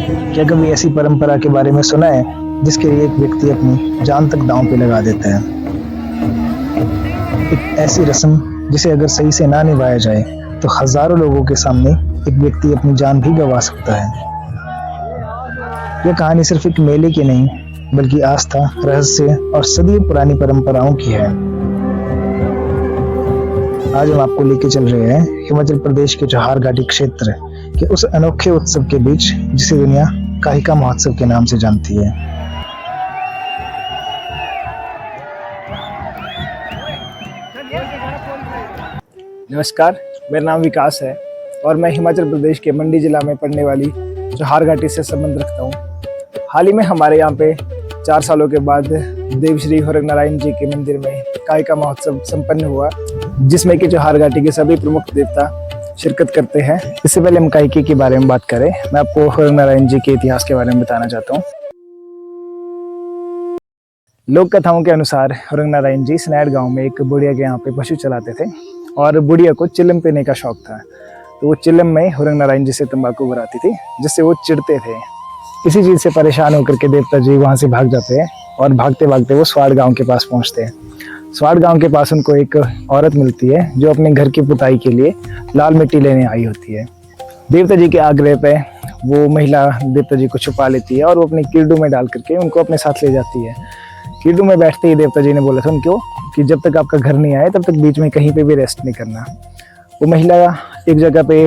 क्या कभी ऐसी परंपरा के बारे में सुना है जिसके लिए एक व्यक्ति अपनी जान तक दांव पे लगा देता है? एक ऐसी रस्म जिसे अगर सही से ना निभाया जाए तो हजारों लोगों के सामने एक व्यक्ति अपनी जान भी गंवा सकता है। यह कहानी सिर्फ एक मेले की नहीं बल्कि आस्था, रहस्य और सदियों पुरानी परंपराओं की है। आज हम आपको लेके चल रहे हैं हिमाचल प्रदेश के चौहार घाटी क्षेत्र के उस अनोखे उत्सव के बीच जिसे दुनिया काहिका महोत्सव के नाम से जानती है। नमस्कार, मेरा नाम विकास है और मैं हिमाचल प्रदेश के मंडी जिला में पड़ने वाली चौहार घाटी से संबंध रखता हूँ। हाल ही में हमारे यहाँ पे 4 सालों के बाद देव श्री होरंग नारायण जी के मंदिर में काहिका महोत्सव संपन्न हुआ, जिसमें कि चौहार घाटी के सभी प्रमुख देवता शिरकत करते हैं। इससे पहले हम काहिके के बारे में बात करें, मैं आपको होरंग नारायण जी के इतिहास के बारे में बताना चाहता हूँ। लोक कथाओं के अनुसार होरंग नारायण जी स्नैड गांव में एक बुढ़िया के यहाँ पे पशु चलाते थे और बुढ़िया को चिलम पीने का शौक था, तो वो चिलम में होरंग नारायण जी से तंबाकू भराती थी, जिससे वो चिढ़ते थे। इसी चीज़ से परेशान होकर के देवता जी वहाँ से भाग जाते हैं और भागते भागते वो स्वाड़ गांव के पास पहुँचते हैं। स्वाड़ गांव के पास उनको एक औरत मिलती है जो अपने घर की पुताई के लिए लाल मिट्टी लेने आई होती है। देवता जी के आग्रह पे वो महिला देवता जी को छुपा लेती है और वो अपने कीड़ू में डाल करके उनको अपने साथ ले जाती है। कीड़ू में बैठते ही देवता जी ने बोला था उनको कि जब तक आपका घर नहीं आए तब तक बीच में कहीं पे भी रेस्ट नहीं करना। वो महिला एक जगह पे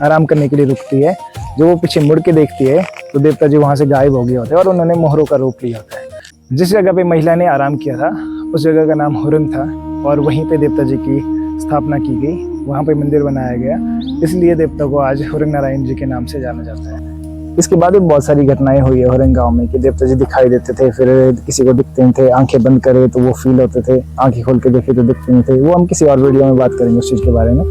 आराम करने के लिए रुकती है। जब वो पीछे मुड़ के देखती है तो देवता जी वहाँ से गायब हो गए होते हैं और उन्होंने मोहरों का रूप लिया होता है। जिस जगह पे महिला ने आराम किया था उस जगह का नाम होरंग था और वहीं पे देवता जी की स्थापना की गई, वहाँ पे मंदिर बनाया गया, इसलिए देवता को आज होरंग नारायण जी के नाम से जाना जाता है। इसके बाद भी बहुत सारी घटनाएं हुई है होरंग गांव में कि देवता जी दिखाई देते थे, फिर किसी को दिखते थे, आंखें बंद करे तो वो फील होते थे, आंखें खोल के देखे तो दिखते नहीं थे। वो हम किसी और वीडियो में बात करेंगे उस चीज़ के बारे में,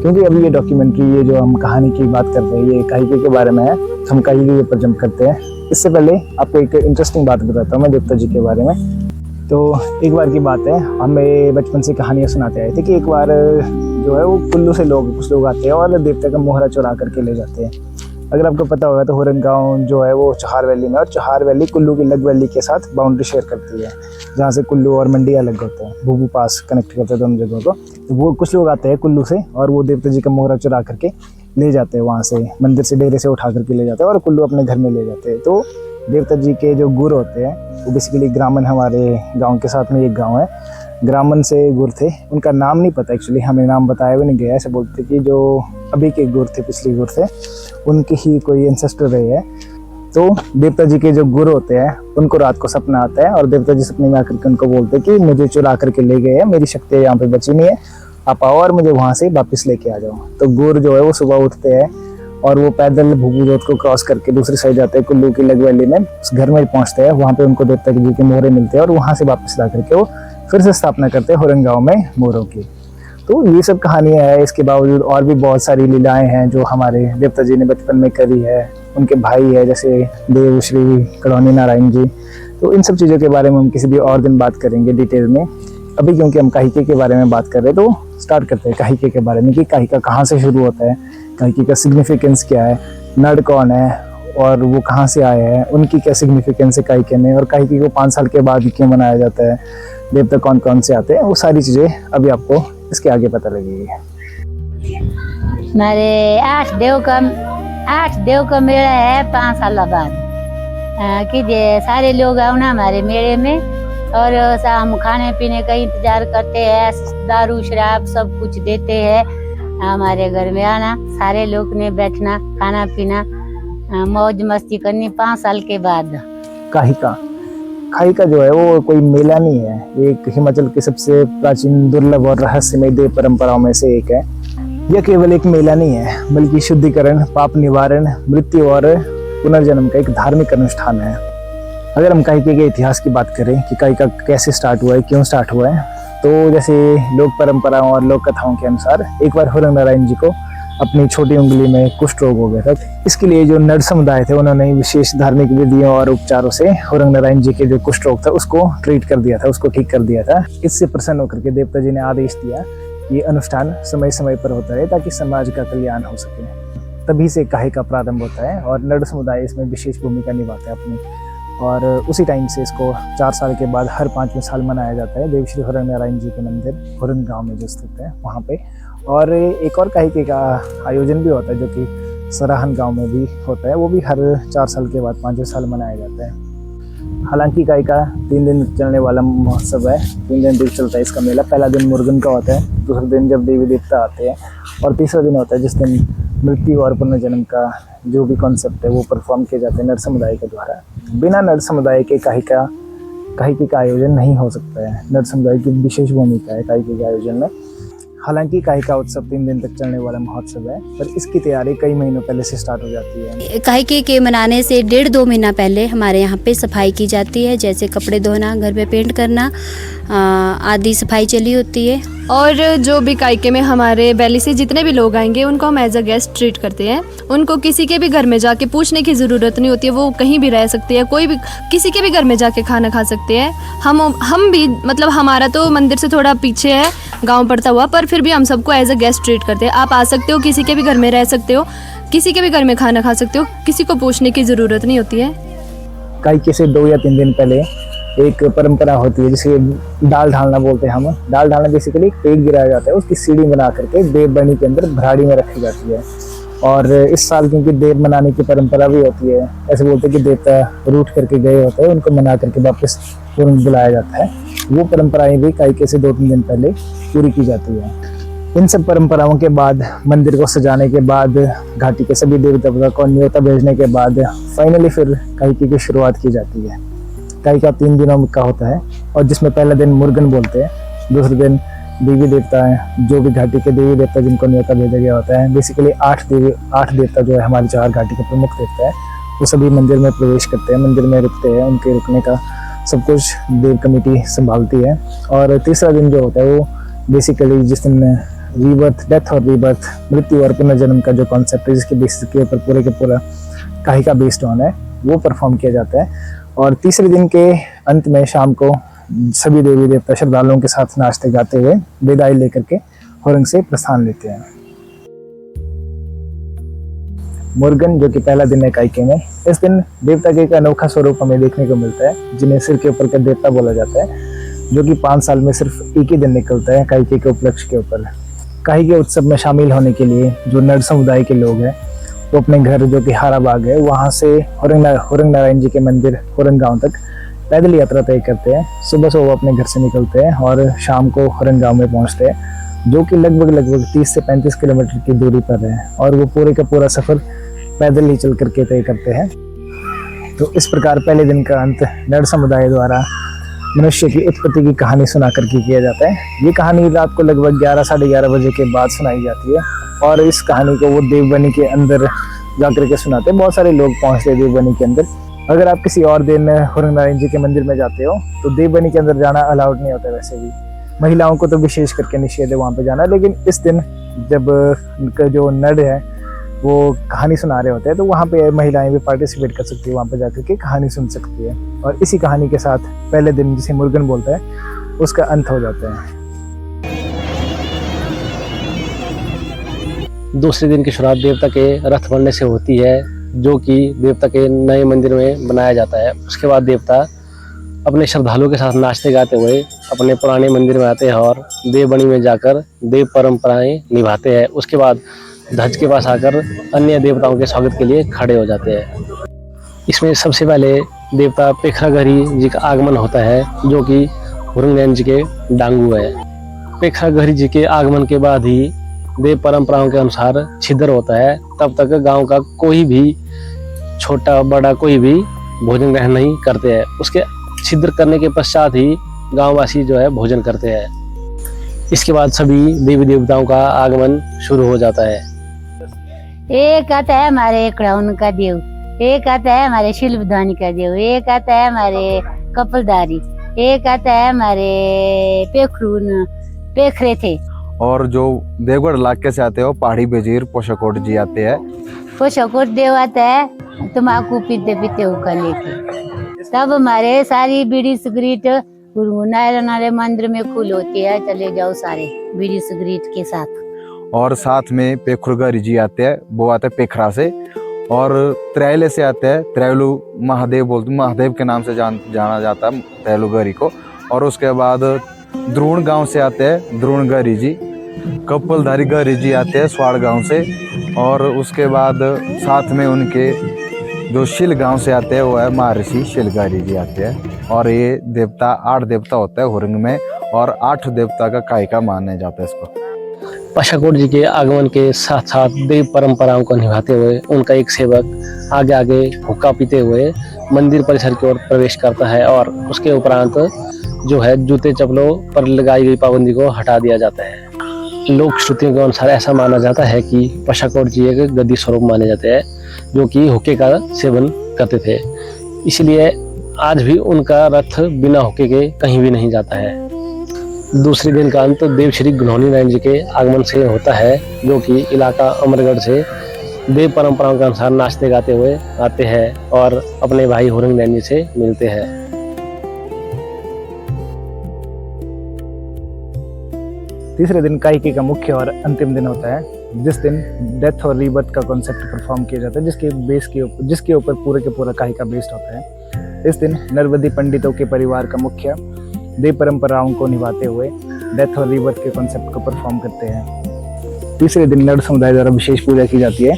क्योंकि अभी ये डॉक्यूमेंट्री, ये जो हम कहानी की बात कर रहे हैं, ये काहिके के बारे में है, तो हम काहिके के ऊपर जंप करते हैं। इससे पहले आपको एक इंटरेस्टिंग बात बताता हूँ मैं देवता जी के बारे में। तो एक बार की बात है, हमें बचपन से कहानियाँ सुनाते आए थे कि एक बार जो है वो कुल्लू से कुछ लोग आते हैं और देवता का मोहरा चुरा करके ले जाते हैं। अगर आपको पता होगा तो होरंग गांव जो है वो चौहार वैली में, और चौहार वैली कुल्लू की लग वैली के साथ बाउंड्री शेयर करती है, जहाँ से कुल्लू और मंडी अलग होते हैं, भूभू पास कनेक्ट करते हैं दोनों जगहों को। तो वो कुछ लोग आते हैं कुल्लू से और वो देवता जी का मोहरा चुरा करके ले जाते हैं, वहाँ से मंदिर से डेरे से उठा करके ले जाते हैं और कुल्लू अपने घर में ले जाते हैं। तो देवता जी के जो गुर होते हैं वो बेसिकली ग्रामन, हमारे गाँव के साथ में एक गाँव है, ग्रामन से गुर थे। उनका नाम नहीं पता एक्चुअली, हमें नाम बताया भी नहीं गया। ऐसे बोलते कि जो अभी के गुर थे, पिछले गुर थे, उनके ही कोई एंसेस्टर रहे हैं। तो देवता जी के जो गुरु होते हैं उनको रात को सपना आता है और देवता जी सपने में आकर के उनको बोलते हैं कि मुझे चुरा करके ले गए हैं, मेरी शक्ति यहाँ पे बची नहीं है, आप आओ और मुझे वहाँ से वापस लेके आ जाओ। तो गुरु जो है वो सुबह उठते हैं और वो पैदल भूभू रोड को क्रॉस करके दूसरी साइड जाते हैं, कुल्लू की लग वैली में उस घर में पहुँचते हैं। वहाँ पे उनको देवता जी के मोहरे मिलते हैं और वहाँ से वापस ला करके वो फिर से स्थापना करते हैं होरंग गाँव में मोहरों की। तो ये सब कहानियाँ हैं। इसके बावजूद और भी बहुत सारी लीलाएं हैं जो हमारे देवता जी ने बचपन में करी है। उनके भाई है जैसे देव श्री कड़ौनी नारायण जी। तो इन सब चीज़ों के बारे में हम किसी भी और दिन बात करेंगे डिटेल में। अभी क्योंकि हम काहिके के बारे में बात कर रहे हैं तो स्टार्ट करते हैं काहिके के बारे में कि काहिका कहाँ से शुरू होता है, काहिके का सिग्निफिकेंस क्या है, नर कौन है और वो कहाँ से आए हैं, उनकी क्या सिग्निफिकेंस है काहिके में, और काहिके को 5 साल के बाद क्यों मनाया जाता है, देवता कौन कौन से आते हैं, वो सारी चीज़ें अभी आपको इसके आगे पता लगेगी। हमारे 8 देव का मेला है 5 साल बाद कि सारे लोग आओ ना हमारे मेले में, और हम खाने पीने का इंतजार करते हैं, दारू शराब सब कुछ देते हैं। हमारे घर में आना, सारे लोग ने बैठना, खाना पीना, मौज मस्ती करनी 5 साल के बाद। काहिका जो है वो कोई मेला नहीं है, एक हिमाचल के सबसे प्राचीन, दुर्लभ और रहस्यमय देव परंपराओं में से एक है। यह केवल एक मेला नहीं है बल्कि शुद्धिकरण, पाप निवारण, मृत्यु और पुनर्जन्म का एक धार्मिक अनुष्ठान है। अगर हम काहिके के इतिहास की बात करें कि काहिका कैसे स्टार्ट हुआ है, क्यों स्टार्ट हुआ है, तो जैसे लोक परंपराओं और लोक कथाओं के अनुसार एक बार होरंग नारायण जी को अपनी छोटी उंगली में कुष्ठ रोग हो गया था। इसके लिए जो नर समुदाय थे उन्होंने विशेष धार्मिक विधियों और उपचारों से होरंग नारायण जी के जो कुष्ठ रोग था उसको ट्रीट कर दिया था, उसको ठीक कर दिया था। इससे प्रसन्न होकर के देवता जी ने आदेश दिया कि ये अनुष्ठान समय समय पर होता रहे ताकि समाज का कल्याण हो सके। तभी से काहे का प्रारंभ होता है और नर समुदाय इसमें विशेष भूमिका निभाता है अपनी। और उसी टाइम से इसको 4 साल के बाद हर 5वें साल मनाया जाता है देव श्री हुरंग नारायण जी के मंदिर हुरंग गांव में जो स्थित है वहाँ पे। और एक और काहे का आयोजन भी होता है जो कि सराहन गांव में भी होता है, वो भी हर 4 साल के बाद 5वें साल मनाया जाता है। हालांकि काहे का 3 दिन चलने वाला महोत्सव है, 3 दिन तक चलता है इसका मेला। पहला दिन मुर्गन का होता है, दूसरा दिन जब देवी देवता आते हैं और तीसरा दिन होता है जिस दिन मृत्यु और पुनर्जन्म का जो भी कॉन्सेप्ट है वो परफॉर्म किए जाते हैं नर समुदाय के द्वारा। बिना नर समुदाय के काहे का आयोजन नहीं हो सकता है। नर समुदाय की विशेष भूमिका है काहे के आयोजन में। हालांकि काहे का उत्सव 3 दिन तक चलने वाला महोत्सव है, पर इसकी तैयारी कई महीनों पहले से स्टार्ट हो जाती है। काहे के मनाने से 1.5-2 महीना पहले हमारे यहाँ पे सफाई की जाती है, जैसे कपड़े धोना, घर पे पेंट करना आदि सफाई चली होती है। और जो भी कायके में हमारे वैली से जितने भी लोग आएंगे उनको हम एज अ गेस्ट ट्रीट करते हैं। उनको किसी के भी घर में जाके पूछने की ज़रूरत नहीं होती है, वो कहीं भी रह सकती है, कोई भी किसी के भी घर में जाके खाना खा सकते हैं। हम भी मतलब हमारा तो मंदिर से थोड़ा पीछे है, गांव पड़ता हुआ, पर फिर भी हम सबको एज अ गेस्ट ट्रीट करते हैं। आप आ सकते हो, किसी के भी घर में रह सकते हो, किसी के भी घर में खाना खा सकते हो, किसी को पूछने की ज़रूरत नहीं होती है। काहे से 2 या 3 दिन पहले एक परंपरा होती है जिसे डाल ढालना बोलते हैं हम। डाल ढालना बेसिकली एक पेड़ गिराया जाता है, उसकी सीढ़ी बना करके देव बनी के अंदर भराड़ी में रखी जाती है। और इस साल क्योंकि देव मनाने की परंपरा भी होती है, ऐसे बोलते हैं कि देवता रूठ करके गए होते हैं, उनको मना करके वापस बुलाया जाता है। वो परंपराएं भी काहे से 2-3 दिन पहले पूरी की जाती है। इन सब परंपराओं के बाद, मंदिर को सजाने के बाद, घाटी के सभी देवी देवता को न्योता भेजने के बाद फाइनली फिर काहे की शुरुआत की जाती है। काहे का 3 दिनों का होता है और जिसमें पहला दिन मुर्गन बोलते हैं, दूसरे दिन देवी देवता हैं, जो भी घाटी के देवी देवता जिनको न्योता भेजा गया होता है। बेसिकली 8 देवता जो है हमारी 4 घाटी के प्रमुख देवता है, वो सभी मंदिर में प्रवेश करते हैं, मंदिर में रुकते हैं। उनके रुकने का सब कुछ देव कमेटी संभालती है। और तीसरा दिन जो होता है वो बेसिकली जिस दिन रीबर्थ, डेथ और रीबर्थ, मृत्यु और पुनर्जन्म का जो कॉन्सेप्ट है जिसके बेसिस के ऊपर पूरे के पूरा काहे का बेस्ड ऑन है, वो परफॉर्म किया जाता है। और तीसरे दिन के अंत में शाम को सभी देवी देवता श्रद्धालुओं के साथ नाचते गाते हुए विदाई लेकर के हुरंग से प्रस्थान लेते हैं। मुर्गन जो कि पहला दिन है काहे में, इस दिन देवता के एक अनोखा स्वरूप हमें देखने को मिलता है, जिन्हें सिर के ऊपर का देवता बोला जाता है, जो कि 5 साल में सिर्फ एक ही दिन निकलता है काहे के उपलक्ष्य के ऊपर। काहे के उत्सव में शामिल होने के लिए जो नर समुदाय के लोग हैं वो अपने घर जो कि हारा बाग है वहाँ से हुरंग नारायण जी के मंदिर हुरंग गांव तक पैदल यात्रा तय करते हैं। सुबह से वो अपने घर से निकलते हैं और शाम को हुरंग गांव में पहुँचते हैं, जो कि लगभग 30 से 35 किलोमीटर की दूरी पर है। और वो पूरे का पूरा सफ़र पैदल ही चल करके तय करते हैं। तो इस प्रकार पहले दिन का अंत नर समुदाय द्वारा मनुष्य की उत्पत्ति की कहानी सुना करके किया जाता है। ये कहानी रात को लगभग 11 साढ़े 11 बजे के बाद सुनाई जाती है और इस कहानी को वो देवबनी के अंदर जाकर के सुनाते हैं। बहुत सारे लोग पहुंचते हैं देवबनी के अंदर। अगर आप किसी और दिन हुरंग नारायण जी के मंदिर में जाते हो तो देवबनी के अंदर जाना अलाउड नहीं होता। वैसे भी महिलाओं को तो विशेष करके निषेध है वहाँ पे जाना, लेकिन इस दिन जब उनका जो नर है वो कहानी सुना रहे होते हैं तो वहाँ पे महिलाएं भी पार्टिसिपेट कर सकती है, वहाँ पे जाकर के कहानी सुन सकती है। और इसी कहानी के साथ पहले दिन जिसे मुर्गन बोलता है उसका अंत हो जाता है। दूसरे दिन की शुरुआत देवता के रथ बनने से होती है, जो कि देवता के नए मंदिर में बनाया जाता है। उसके बाद देवता अपने श्रद्धालुओं के साथ नाचते गाते हुए अपने पुराने मंदिर में आते हैं और देवबनी में जाकर देव परंपराएं निभाते हैं। उसके बाद ध्वज के पास आकर अन्य देवताओं के स्वागत के लिए खड़े हो जाते हैं। इसमें सबसे पहले देवता पेखराघरी जी का आगमन होता है, जो कि हुरंग नारायण जी के डांगू है। पेखराघरी जी के आगमन के बाद ही देव परंपराओं के अनुसार छिद्र होता है। तब तक गांव का कोई भी छोटा बड़ा कोई भी भोजन ग्रहण नहीं करते हैं। उसके छिद्र करने के पश्चात ही गांववासी जो है भोजन करते हैं। इसके बाद सभी देवी देवताओं का आगमन शुरू हो जाता है। एक आता है हमारे क्राउन का देव, एक आता है हमारे शिल्पध्वनि का देव, एक आता है हमारे कपलधारी, एक आता है हमारे पेखरे थे। और जो देवगढ़ इलाके से आते हो पहाड़ी बेजीर पोशाकोट जी आते हैं। पोशाकोट देव आता है तम्बाकू पीते पीते हुक्का लेके। तब हमारे सारी बीड़ी सिगरेट गुरु नारायण मंदिर में खुल होती है, चले जाओ सारे बीड़ी सिगरेट के साथ। और साथ में पेखुरगरी जी आते हैं, वो आते हैं पेखरा से। और त्रैले से आते हैं, त्रैलू महादेव बोलते, महादेव के नाम से जाना जाता है त्रैलुगरी को। और उसके बाद द्रोण गांव से आते हैं द्रोणगरी जी। कपलधारी गरी जी आते हैं स्वाड़ गांव से। और उसके बाद साथ में उनके जो शिल गांव से आते हैं वो है महर्षि शिलगारी जी आते हैं। और ये देवता 8 देवता होता है हुरंग में, और 8 देवता का कायका माना जाता है इसको। पशाकोट जी के आगमन के साथ साथ देव परंपराओं को निभाते हुए उनका एक सेवक आगे आगे हुक्का पीते हुए मंदिर परिसर की ओर प्रवेश करता है, और उसके उपरांत जो है जूते चप्पलों पर लगाई गई पाबंदी को हटा दिया जाता है। लोक श्रुतियों के अनुसार ऐसा माना जाता है कि पशाकोट जी एक गद्दी स्वरूप माने जाते हैं, जो कि हुक्के का सेवन करते थे। इसलिए आज भी उनका रथ बिना हुक्के के कहीं भी नहीं जाता है। दूसरे दिन का अंत देव श्री घुनौनी नारायण जी के आगमन से होता है, जो कि इलाका अमरगढ़ से देव परंपराओं के अनुसार नाचते गाते हुए आते हैं और अपने भाई हुरंग नारायण जी से मिलते हैं। तीसरे दिन काइके का मुख्य और अंतिम दिन होता है, जिस दिन डेथ और रीबर्थ का कॉन्सेप्ट परफॉर्म किया जाता है, जिसके ऊपर पूरे के पूरा काइका बेस्ड होता है। इस दिन नरवदी पंडितों के परिवार का मुख्य देव परंपराओं को निभाते हुए डेथ और रीबर्थ के कॉन्सेप्ट को परफॉर्म करते हैं। तीसरे दिन नर समुदाय द्वारा विशेष पूजा की जाती है।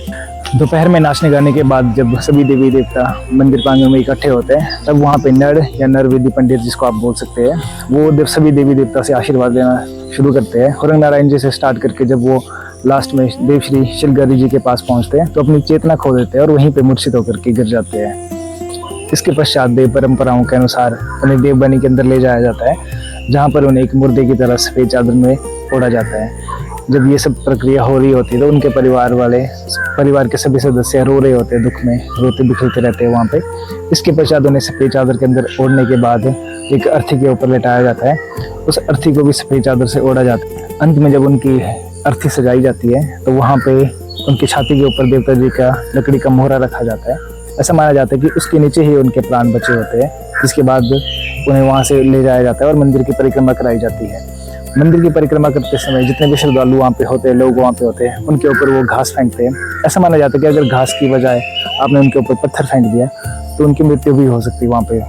दोपहर में नाचने गाने के बाद जब सभी देवी देवता मंदिर प्रांगण में इकट्ठे होते हैं, तब वहाँ पे नर या नरवेदी पंडित जिसको आप बोल सकते हैं, वो सभी देवी देवता से आशीर्वाद लेना शुरू करते हैं। हुरंग नारायण जी से स्टार्ट करके जब वो लास्ट में देव श्री शिलगारी जी के पास पहुँचते हैं तो अपनी चेतना खो देते हैं और वहीं पे मूर्छित होकर के गिर जाते हैं। इसके पश्चात देव परंपराओं के अनुसार उन्हें देवबनी के अंदर ले जाया जाता है, जहाँ पर उन्हें एक मुर्दे की तरह सफेद चादर में ओढ़ा जाता है। जब ये सब प्रक्रिया हो रही होती है तो उनके परिवार के सभी सदस्य रो रहे होते हैं, दुख में रोते बिखरते रहते हैं वहाँ पे। इसके पश्चात उन्हें सफेद चादर के अंदर ओढ़ने के बाद एक अर्थी के ऊपर लेटाया जाता है। उस अर्थी को भी सफेद चादर से ओढ़ा जाता है। अंत में जब उनकी अर्थी सजाई जाती है तो वहाँ पे उनकी छाती के ऊपर देवता जी का लकड़ी का मोहरा रखा जाता है। ऐसा माना जाता है कि उसके नीचे ही उनके प्राण बचे होते हैं, जिसके बाद उन्हें वहाँ से ले जाया जाता है और मंदिर की परिक्रमा कराई जाती है। मंदिर की परिक्रमा करते समय जितने भी श्रद्धालु वहाँ पे होते हैं, लोग वहाँ पे होते हैं, उनके ऊपर वो घास फेंकते हैं। ऐसा माना जाता है कि अगर घास की बजाय आपने उनके ऊपर पत्थर फेंक दिया तो उनकी मृत्यु भी हो सकती है वहाँ पे।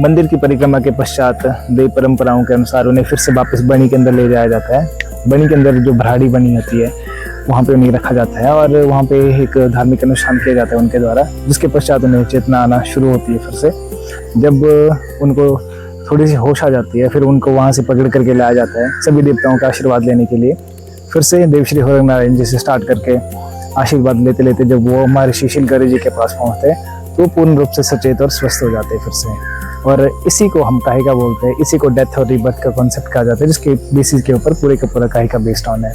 मंदिर की परिक्रमा के पश्चात देव परंपराओं के अनुसार उन्हें फिर से वापस बनी के अंदर ले जाया जाता है। बनी के अंदर जो भराड़ी बनी होती है वहाँ पे उन्हें रखा जाता है और वहाँ पे एक धार्मिक अनुष्ठान किया जाता है उनके द्वारा, जिसके पश्चात उन्हें चेतना आना शुरू होती है। फिर से जब उनको थोड़ी सी होश आ जाती है, फिर उनको वहाँ से पकड़ करके लाया जाता है सभी देवताओं का आशीर्वाद लेने के लिए। फिर से देव श्री हुरंग नारायण जी से स्टार्ट करके आशीर्वाद लेते लेते जब वो महर्षि शिलगारी जी के पास पहुँचते हैं तो पूर्ण रूप से सचेत और स्वस्थ हो जाते हैं फिर से। और इसी को हम काहिका बोलते हैं, इसी को डेथ और रीबर्थ का कॉन्सेप्ट कहा जाता है, जिसके बेसिस के ऊपर पूरे का पूरा काहिका बेस्ड ऑन है।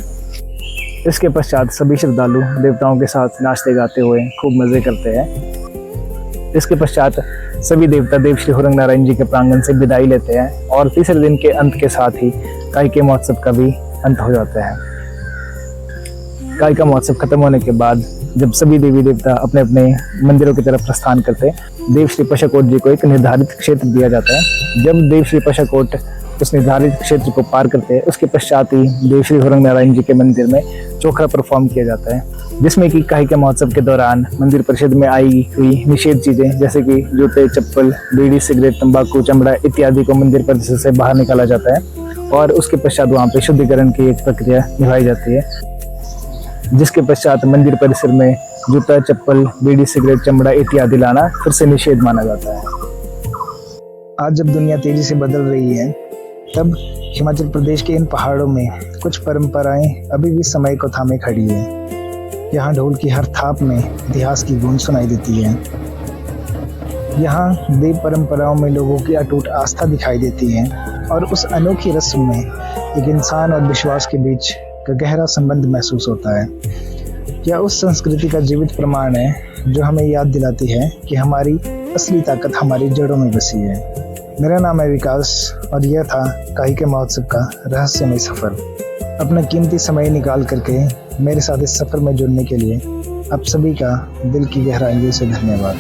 इसके पश्चात सभी श्रद्धालु देवताओं के साथ नाचते गाते हुए खूब मजे करते हैं। इसके पश्चात सभी देवता देव श्री हुरंग नारायण जी के प्रांगण से विदाई लेते हैं और तीसरे दिन के अंत के साथ ही काइके महोत्सव का भी अंत हो जाता है। काइका महोत्सव खत्म होने के बाद जब सभी देवी देवता अपने अपने मंदिरों की तरफ प्रस्थान करते हैं, देव श्री पशाकोट जी को एक निर्धारित क्षेत्र दिया जाता है। जब देव श्री पशाकोट उस निर्धारित क्षेत्र को पार करते हैं, उसके पश्चात ही देव श्री हुरंग नारायण जी के मंदिर में चोखरा परफॉर्म किया जाता है, जिसमें कि काहिका महोत्सव के दौरान मंदिर परिषद में आई हुई निषेध चीजें जैसे कि जूते, चप्पल, बीड़ी, सिगरेट, तंबाकू, चमड़ा इत्यादि को मंदिर परिसर से बाहर निकाला जाता है और उसके पश्चात वहाँ पे शुद्धिकरण की एक प्रक्रिया निभाई जाती है, जिसके पश्चात मंदिर परिसर में जूता, चप्पल, बीड़ी, सिगरेट, चमड़ा इत्यादि लाना फिर से निषेध माना जाता है। आज जब दुनिया तेजी से बदल रही है, तब हिमाचल प्रदेश के इन पहाड़ों में कुछ परंपराएं अभी भी समय को थामे खड़ी है। यहाँ ढोल की हर थाप में इतिहास की गूंज सुनाई देती है। यहाँ देव परंपराओं में लोगों की अटूट आस्था दिखाई देती है और उस अनोखी रस्म में एक इंसान और विश्वास के बीच का गहरा संबंध महसूस होता है। यह उस संस्कृति का जीवित प्रमाण है जो हमें याद दिलाती है कि हमारी असली ताकत हमारी जड़ों में बसी है। मेरा नाम है विकास और यह था काहिका महोत्सव का रहस्यमय सफर। अपना कीमती समय निकाल करके मेरे साथ इस सफर में जुड़ने के लिए आप सभी का दिल की गहराइयों से धन्यवाद।